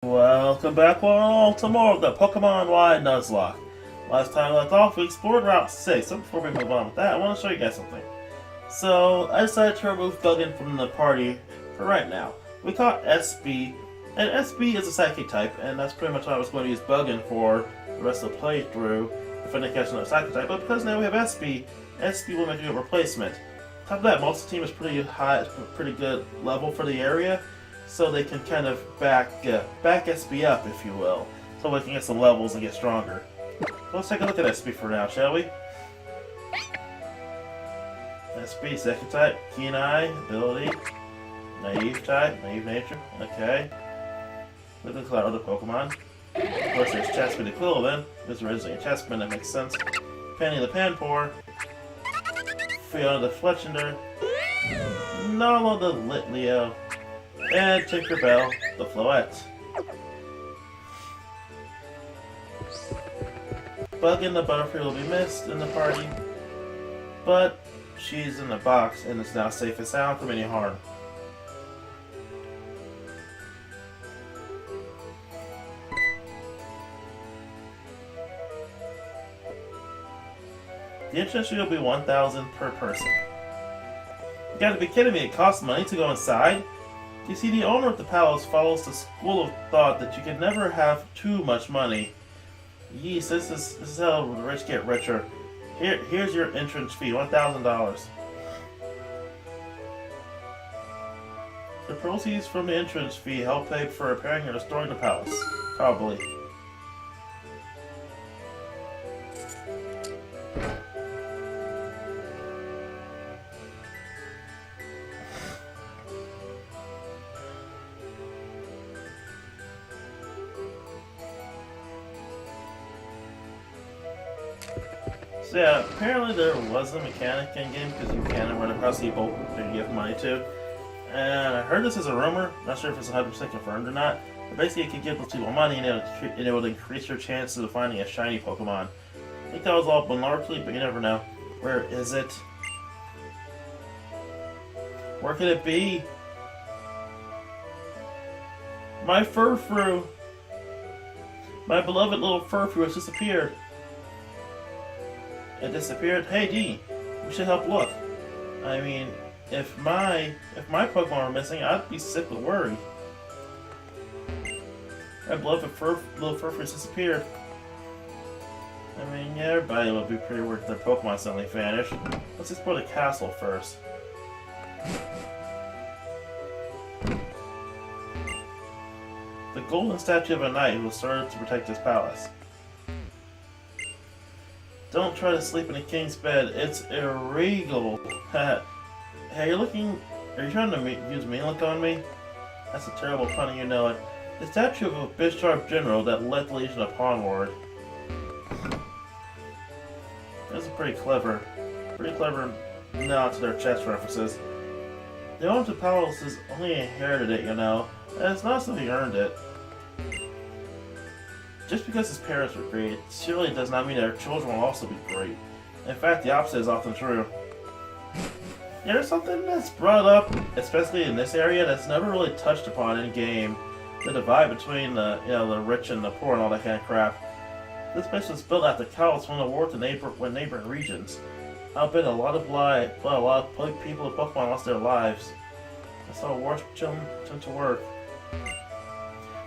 Welcome back all to more of the Pokemon Y Nuzlocke. Last time we left off, we explored Route 6, so before we move on with that, I want to show you guys something. So, I decided to remove Duggan from the party for right now. We caught SB, and SB is a Psychic type, and that's pretty much what I was going to use Duggan for the rest of the playthrough, if I didn't catch another Psychic type, but because now we have SB, SB will make a good replacement. On top of that, most of the team is pretty high, pretty good level for the area, so they can kind of back SB up, if you will, so we can get some levels and get stronger. So let's take a look at SB for now, shall we? SB, second type, keen eye, ability, naive type, naive nature, okay. Let's look at our other Pokemon. Of course, there's Chespin the Quillen, there's originally a Chespin, that makes sense. Penny the Panpour, Fiona the Fletchender, Nala the Litleo, and Tinkerbell the Floette. Buggin the Butterfree will be missed in the party, but she's in the box and is now safe and sound from any harm. The entrance fee will be 1,000 per person. You gotta be kidding me, it costs money to go inside? You see, the owner of the palace follows the school of thought that you can never have too much money. Yeesh, this is how the rich get richer. Here's your entrance fee, $1,000. The proceeds from the entrance fee help pay for repairing and restoring the palace. Probably. So yeah, apparently there was a mechanic in-game because you can run across people that you give money to. And I heard this as a rumor, not sure if it's 100% confirmed or not, but basically you can give those people money and it would increase your chances of finding a shiny Pokemon. I think that was all malarkey, but you never know. Where is it? Where could it be? My Furfrou! My beloved little Furfrou has disappeared. It disappeared? Hey D, we should help look. I mean, if my Pokemon were missing, I'd be sick with worry. My beloved little Furfrou disappeared. I mean, yeah, everybody would be pretty worried if their Pokemon suddenly vanished. Let's explore the castle first. The golden statue of a knight who was served to protect his palace. Don't try to sleep in a king's bed, it's illegal. Hey, are you trying to use mean look on me? That's a terrible pun, you know it. The statue of a Bisharp general that led the Legion of Onward. That's a pretty clever nod to their chess references. The owner of the palace has only inherited it, you know, and it's not so he earned it. Just because his parents were great, surely does not mean that their children will also be great. In fact, the opposite is often true. Yeah, there's something that's brought up, especially in this area, that's never really touched upon in game. The divide between the rich and the poor and all that kind of crap. This place was built after cows won the war with neighboring regions. I'll bet a lot of people in Pokemon lost their lives. I saw wars turn to work.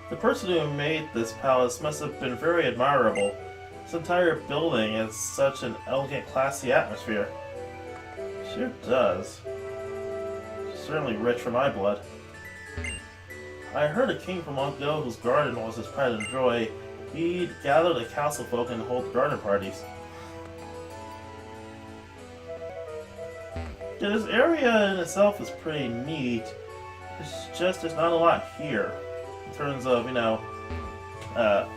The person who made this palace must have been very admirable. This entire building has such an elegant, classy atmosphere. Sure does. Certainly rich for my blood. I heard a king from long ago whose garden was his pride and joy. He'd gather the council folk and hold garden parties. Yeah, this area in itself is pretty neat. It's just there's not a lot here. In terms of,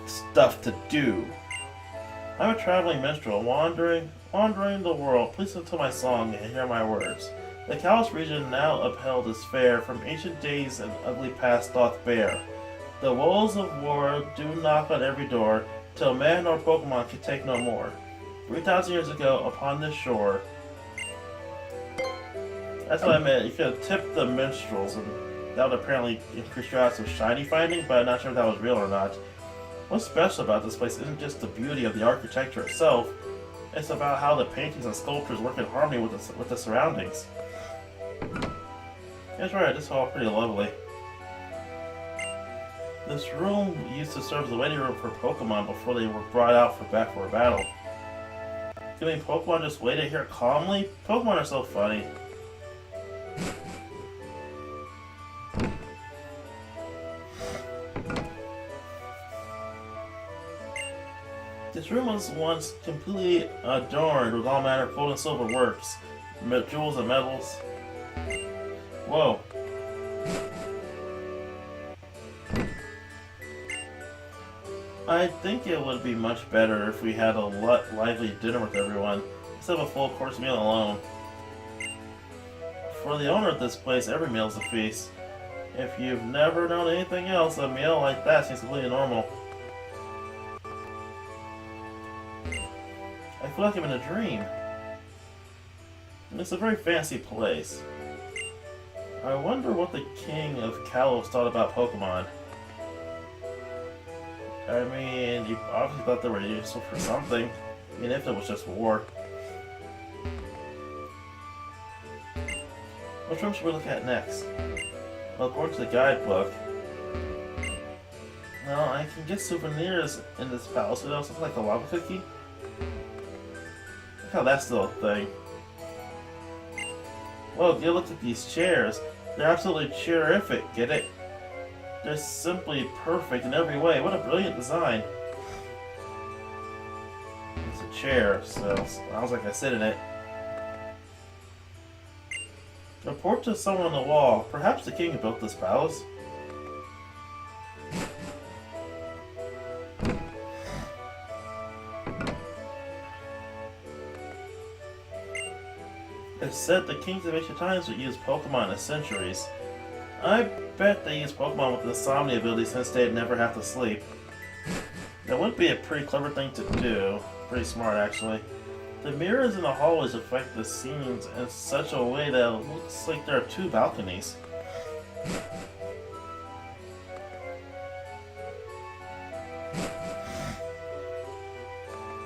stuff to do. I'm a traveling minstrel, wandering the world. Please listen to my song and hear my words. The Kalos region now upheld is fair, from ancient days an ugly past doth bear. The wolves of war do knock on every door, till man or Pokemon can take no more. 3,000 years ago, upon this shore. That's what I meant. You could tip the minstrels and that would apparently increase your odds of shiny finding, but I'm not sure if that was real or not. What's special about this place isn't just the beauty of the architecture itself, it's about how the paintings and sculptures work in harmony with the surroundings. That's right, this is all pretty lovely. This room used to serve as the waiting room for Pokemon before they were brought out for a battle. Can Pokemon just wait here calmly? Pokemon are so funny. This room was once completely adorned with all manner of gold and silver works, jewels and metals. Whoa. I think it would be much better if we had a lively dinner with everyone, instead of a full course meal alone. For the owner of this place, every meal is a feast. If you've never known anything else, a meal like that seems completely normal. I feel like I'm in a dream. It's a very fancy place. I wonder what the king of Kalos thought about Pokemon. I mean, you obviously thought they were useful for something, even if it was just war. Which room should we look at next? Well, according to the guidebook, well, I can get souvenirs in this palace. It also looks like a lava cookie. Look how that's still a thing. Well, you look at these chairs. They're absolutely terrific, get it? They're simply perfect in every way. What a brilliant design. It's a chair, so sounds like I sit in it. A portrait of someone on the wall. Perhaps the king who built this palace. It's said the kings of ancient times would use Pokemon in centuries. I bet they use Pokemon with the insomnia ability since they'd never have to sleep. That would be a pretty clever thing to do. Pretty smart, actually. The mirrors in the hallways affect the scenes in such a way that it looks like there are two balconies.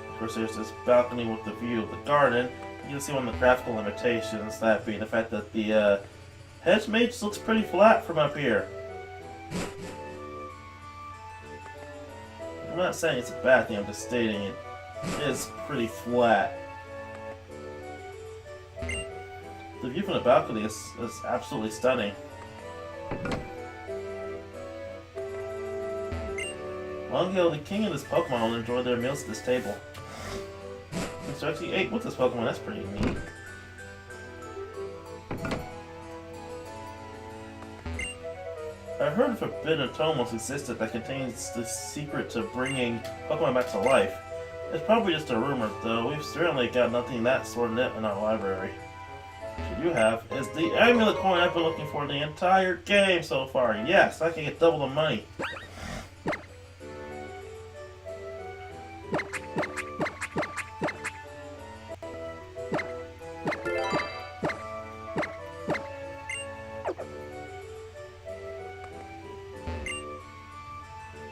Of course, there's this balcony with the view of the garden. You can see one of the graphical limitations, that being the fact that the hedge maze looks pretty flat from up here. I'm not saying it's a bad thing, I'm just stating it is pretty flat. The view from the balcony is absolutely stunning. Long ago, the king and his Pokemon will enjoy their meals at this table. So actually ate with this Pokemon, that's pretty neat. I heard a forbidden tome once existed that contains the secret to bringing Pokemon back to life. It's probably just a rumor, though. We've certainly got nothing of that sort in our library. What you have is the amulet coin I've been looking for the entire game so far. Yes, I can get double the money.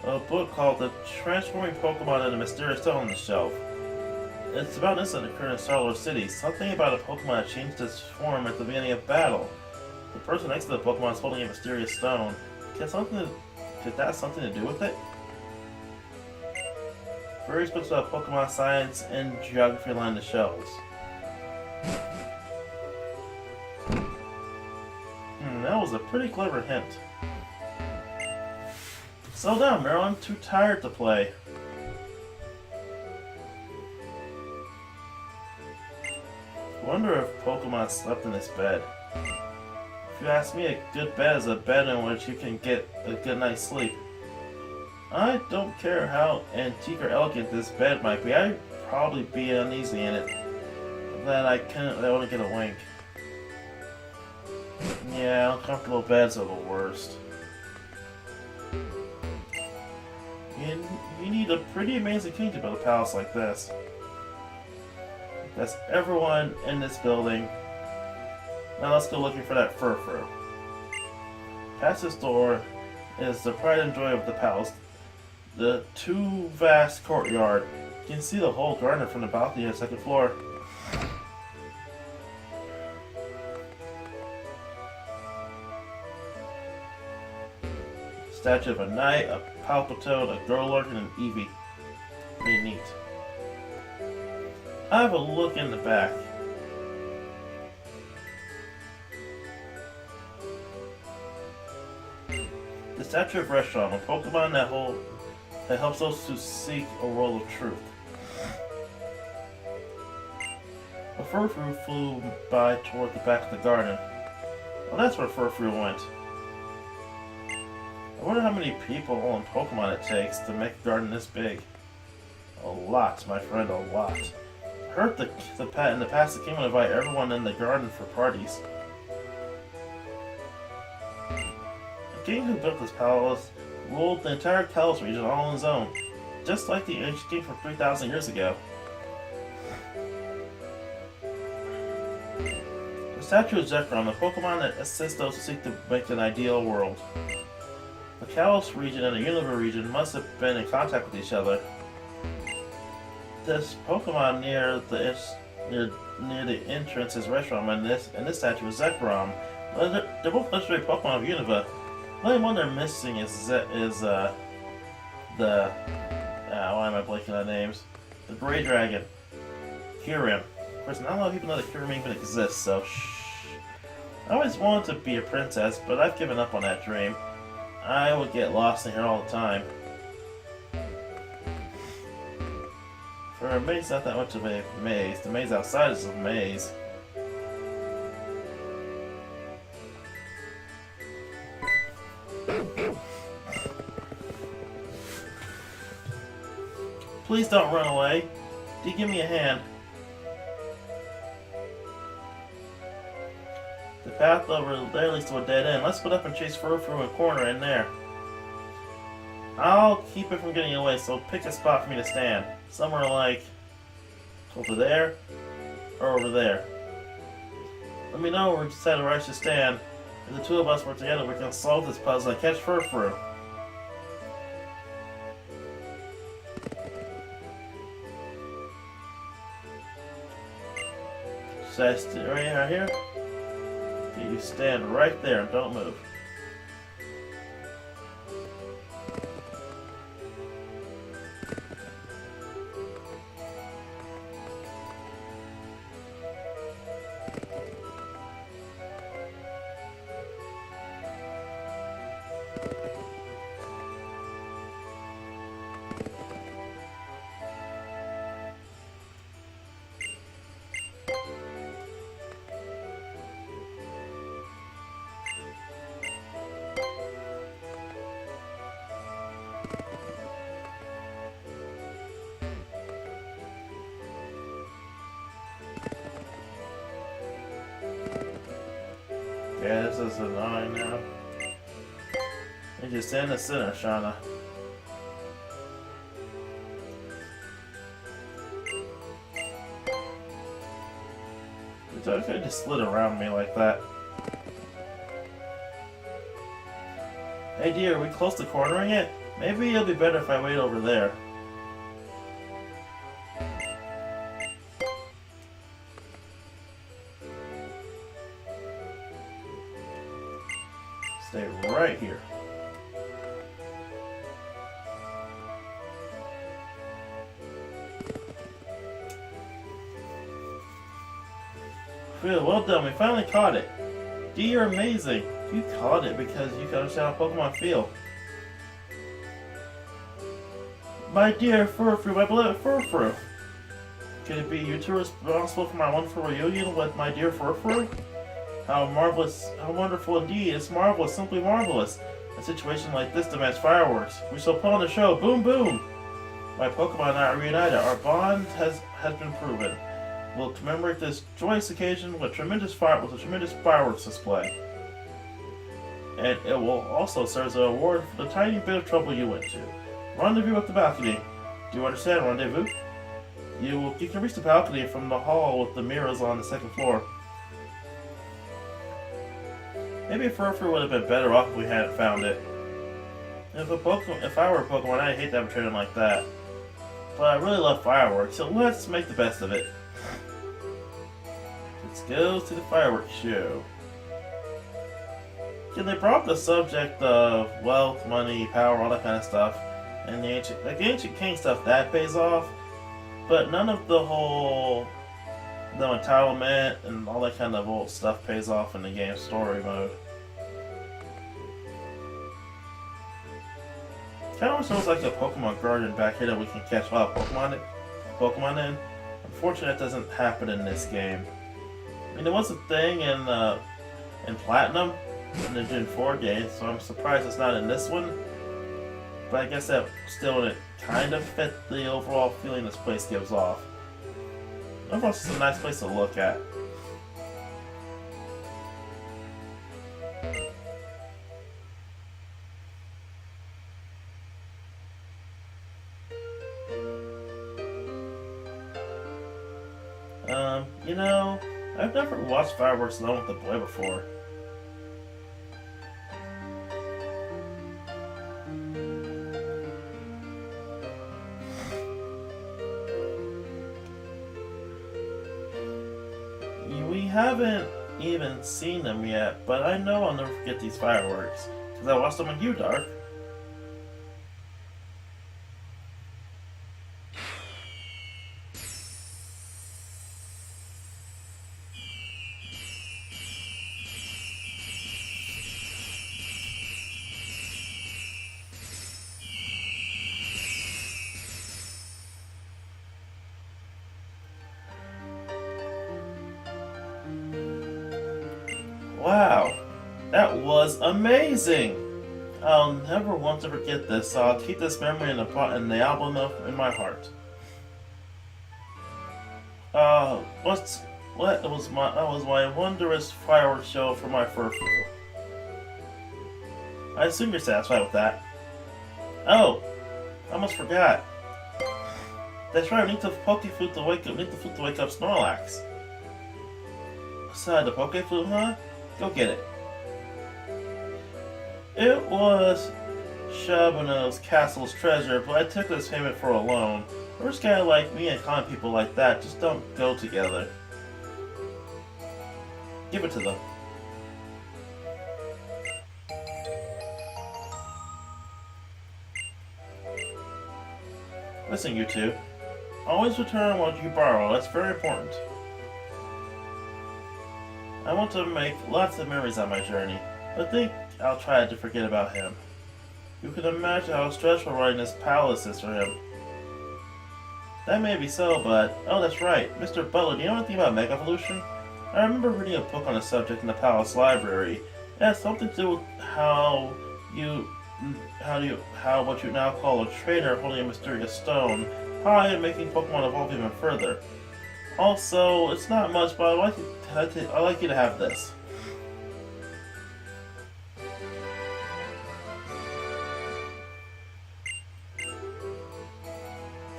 A book called The Transforming Pokemon and the Mysterious Stone on the shelf. It's about an incident that occurred in Starlord City. Something about a Pokemon that changed its form at the beginning of battle. The person next to the Pokemon is holding a mysterious stone. Could that have something to do with it? Various books about Pokemon science and geography line the shelves. That was a pretty clever hint. Settle down, Meryl. I'm too tired to play. I wonder if Pokemon slept in this bed. If you ask me, a good bed is a bed in which you can get a good night's sleep. I don't care how antique or elegant this bed might be, I'd probably be uneasy in it. That I want to get a wink. Yeah, uncomfortable beds are the worst. You need a pretty amazing king to build a palace like this. That's everyone in this building. Now let's go looking for that Furfur. Past this door is the pride and joy of the palace. The two vast courtyard. You can see the whole garden from the balcony on the second floor. Statue of a knight, a palpitoad, a girl lurking, and an Eevee. Pretty neat. I have a look in the back. The statue of Restaurant, a Pokemon that helps those who seek a world of truth. A Furfrou flew by toward the back of the garden. Well, that's where Furfrou went. I wonder how many people and Pokemon it takes to make a garden this big. A lot, my friend, a lot. I heard in the past the king would invite everyone in the garden for parties. The king who built this palace ruled the entire Kalos region all on his own, just like the ancient king from 3,000 years ago. The statue of Zekrom, the Pokemon that assists those who seek to make an ideal world. The Kalos region and the Unova region must have been in contact with each other. This Pokemon near the entrance is Reshiram, and this statue is Zekrom. They're both legendary Pokemon of Unova. The only one they're missing is why am I blanking on names? The Gray Dragon, Kyurem. Of course, not a lot of people know that Kyurem even exists, so shh. I always wanted to be a princess, but I've given up on that dream. I would get lost in here all the time. For a maze, not that much of a maze. The maze outside is a maze. Please don't run away. Do you give me a hand? The path over there leads to a dead end. Let's split up and chase Furfrou a corner in there. I'll keep it from getting away, so pick a spot for me to stand. Somewhere like over there or over there. Let me know where we decide where I should stand. If the two of us work together, we can solve this puzzle and catch Furfrou. Should I stay right here? Okay, you stand right there and don't move. Yeah, this is a 9 now. And just in the center, Shauna. It's okay to just slid around me like that. Hey dear, are we close to cornering it? Maybe it'll be better if I wait over there. Stay right here. Phew, well done, we finally caught it. Dee, you're amazing. You caught it because you can understand how Pokemon feel. My dear Furfrou, my beloved Furfrou. Could it be you two responsible for my wonderful reunion with my dear Furfrou? How marvelous, how wonderful indeed. It's marvelous, simply marvelous. A situation like this demands fireworks. We shall put on the show. Boom, boom! My Pokemon and I are reunited. Our bond has been proven. We'll commemorate this joyous occasion with a tremendous fireworks display. And it will also serve as a reward for the tiny bit of trouble you went to. Rendezvous at the balcony. Do you understand, rendezvous? You can reach the balcony from the hall with the mirrors on the second floor. Maybe Furfur would have been better off if we hadn't found it. If I were a Pokemon, I'd hate to have a training like that. But I really love fireworks, so let's make the best of it. Let's go to the fireworks show. Yeah, they brought up the subject of wealth, money, power, all that kind of stuff, and the ancient king stuff that pays off, but none of the entitlement and all that kind of old stuff pays off in the game story mode. Kind of almost like a Pokemon garden back here that we can catch wild Pokemon in. Unfortunately, that doesn't happen in this game. I mean, it was a thing in Platinum, in the Gen 4 game, so I'm surprised it's not in this one. But I guess that still wouldn't kind of fit the overall feeling this place gives off. Overall, it's just a nice place to look at. You know, I've never watched fireworks alone with the boy before. We haven't even seen them yet, but I know I'll never forget these fireworks, because I watched them on You, Dark. Wow, that was amazing! I'll never want to forget this, so I'll keep this memory in the album in my heart. That was my wondrous fireworks show for my Furfur. I assume you're satisfied with that. Oh, I almost forgot. That's right, we need the Pokeflute to wake up Snorlax. Aside the Pokeflute, huh? Go get it. It was Shabano's castle's treasure, but I took this payment for a loan. The rich guy like me and common people like that just don't go together. Give it to them. Listen, you two. Always return what you borrow. That's very important. I want to make lots of memories on my journey, but I think I'll try to forget about him. You can imagine how stressful running this palace is for him. That may be so, but... Oh, that's right. Mr. Butler, do you know anything about Mega Evolution? I remember reading a book on the subject in the palace library. It has something to do with how what you now call a trainer holding a mysterious stone, how I am making Pokemon evolve even further. Also, it's not much, but I'd like you to have this.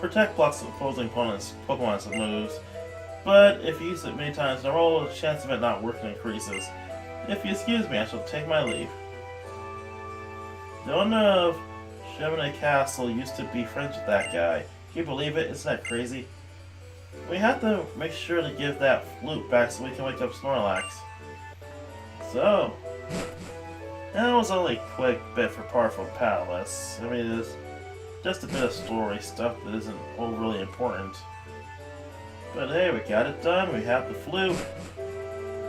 Protect blocks opposing opponents' Pokemon's moves, but if you use it many times in a row, the chance of it not working increases. If you excuse me, I shall take my leave. The owner of Chamonix Castle used to be friends with that guy. Can you believe it? Isn't that crazy? We have to make sure to give that flute back so we can wake up Snorlax. So, that was only a quick bit for Parfum Palace. I mean, it's just a bit of story stuff that isn't overly important. But hey, we got it done, we have the flute,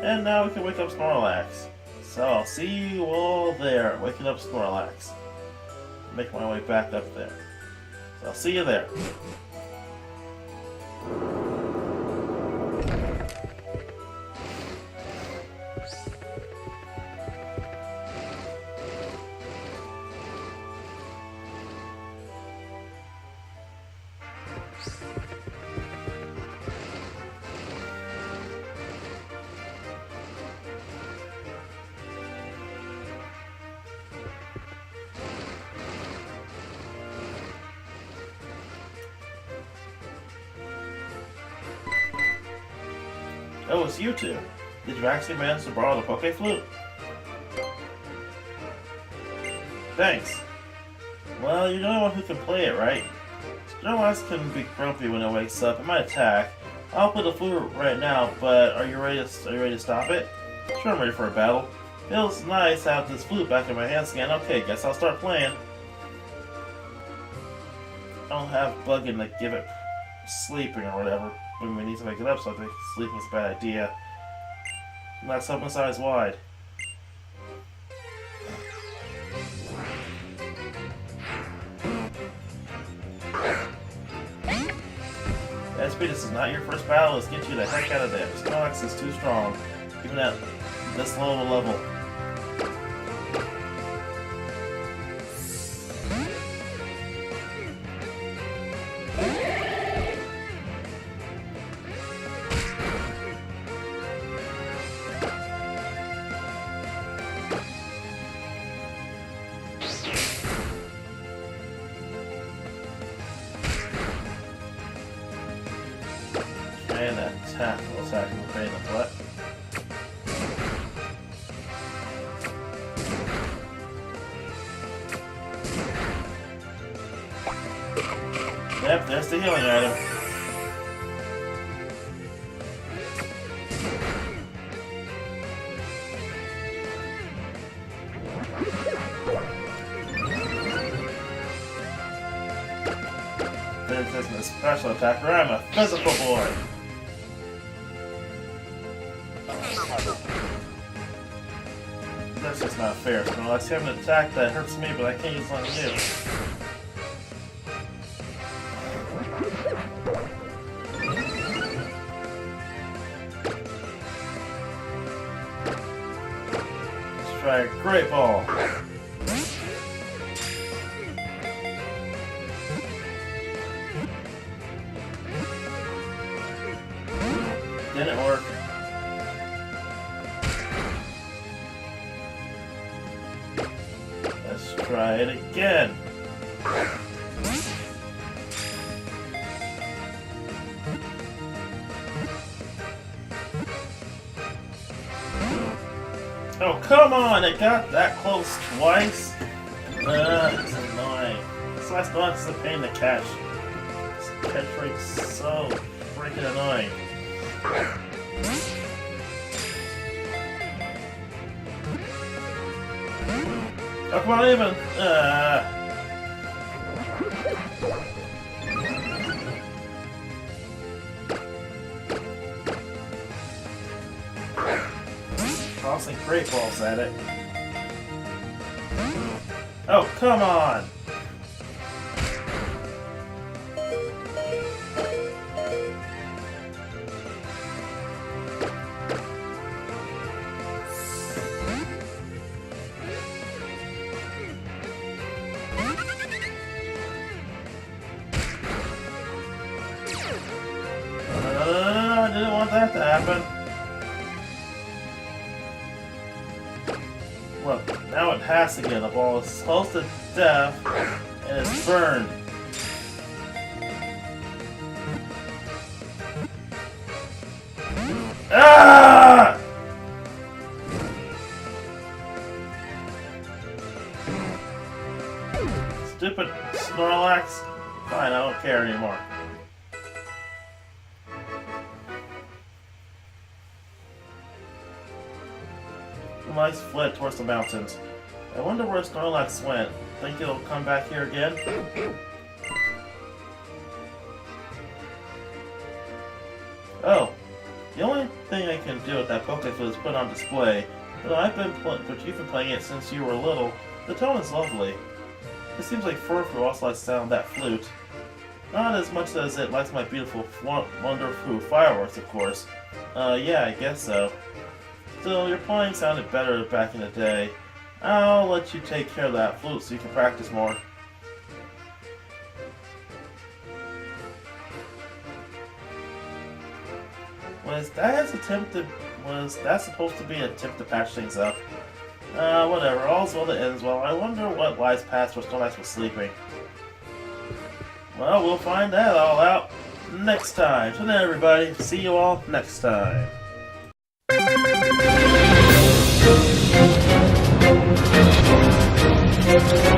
and now we can wake up Snorlax. So I'll see you all there, waking up Snorlax. Make my way back up there. So I'll see you there. Oh, it's you two. Did you actually manage to borrow the Pokeflute? Thanks. Well, you're the only one who can play it, right? Snorlax can be grumpy when it wakes up. It might attack. I'll play the flute right now, but are you ready to stop it? Sure, I'm ready for a battle. Feels nice to have this flute back in my hands again. Okay, guess I'll start playing. I'll have Buggin to give it sleeping or whatever when we need to wake it up, so I think sleeping is a bad idea. Not something size wide. SP, this is not your first battle. Let's get you the heck out of there. Snorlax is too strong, even at this low of a level. And attack will attack him with pain in the butt. Yep, there's the healing item. This isn't a special attacker, I'm a physical boy. That's just not fair. So I have an attack that hurts me, but I can't use on you. Let's try a Great Ball. Didn't work. Let's try it again. Oh, come on! It got that close twice? It's annoying. This last one is a pain to catch. This catch rate's so freaking annoying. Oh, come on, even! Tossing Great Balls at it. Oh, come on! I didn't want that to happen. Look, now it has to get. The ball is close to death, and it's burned. Ah! Stupid Snorlax. Fine, I don't care anymore. Lights fled towards the mountains. I wonder where Snorlax went. Think it'll come back here again? Oh, the only thing I can do with that Pokeflute is put on display. But you've been playing it since you were little. The tone is lovely. It seems like Furfu also likes the sound of that flute. Not as much as it likes my beautiful, wonderful fireworks, of course. Yeah, I guess so. Still, your playing sounded better back in the day. I'll let you take care of that flute so you can practice more. Was that supposed to be an attempt to patch things up? Whatever. All's well that ends well. I wonder what lies past where Snorlax was sleeping. Well, we'll find that all out next time. So then, everybody, see you all next time. Thank you.